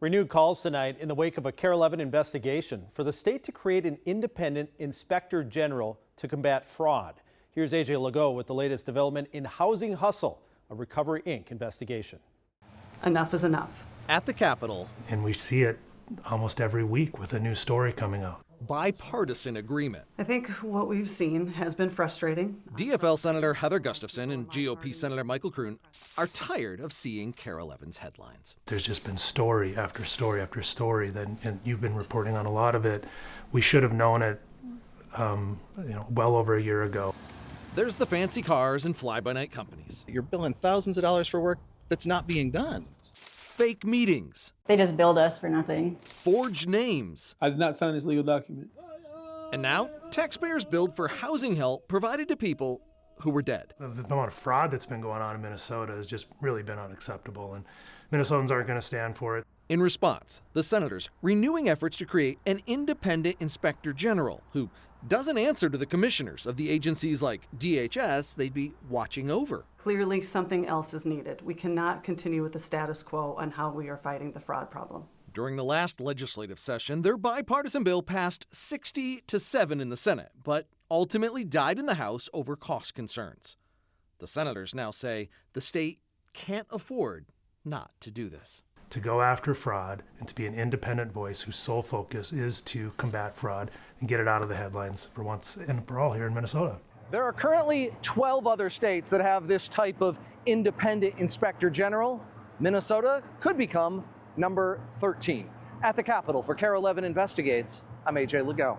Renewed calls tonight in the wake of a KARE 11 investigation for the state to create an independent inspector general to combat fraud. Here's AJ Legault with the latest development in Housing Hustle, a Recovery Inc. investigation. Enough is enough. At the Capitol, And we see it almost every week with a new story coming out. bipartisan agreement. I think what we've seen has been frustrating. DFL Senator Heather Gustafson and GOP Senator Michael Kroon are tired of seeing KARE 11's headlines. There's just been story after story after story that, and you've been reporting on a lot of it. We should have known it, well over a year ago. There's the fancy cars and fly-by-night companies. You're billing thousands of dollars for work that's not being done. Fake meetings. They just billed us for nothing. Forged names. I did not sign this legal document. And now, taxpayers billed for housing help provided to people who were dead. The amount of fraud that's been going on in Minnesota has just really been unacceptable, and Minnesotans aren't going to stand for it. In response, the senators renewing efforts to create an independent inspector general who doesn't answer to the commissioners of the agencies like DHS they'd be watching over. Clearly, something else is needed. We cannot continue with the status quo on how we are fighting the fraud problem. During the last legislative session, their bipartisan bill passed 60-7 in the Senate, but ultimately died in the House over cost concerns. The senators now say the state can't afford not to do this. To go after fraud and to be an independent voice whose sole focus is to combat fraud and get it out of the headlines for once and for all here in Minnesota. There are currently 12 other states that have this type of independent inspector general. Minnesota could become number 13. At the Capitol for KARE 11 Investigates, I'm AJ Legault.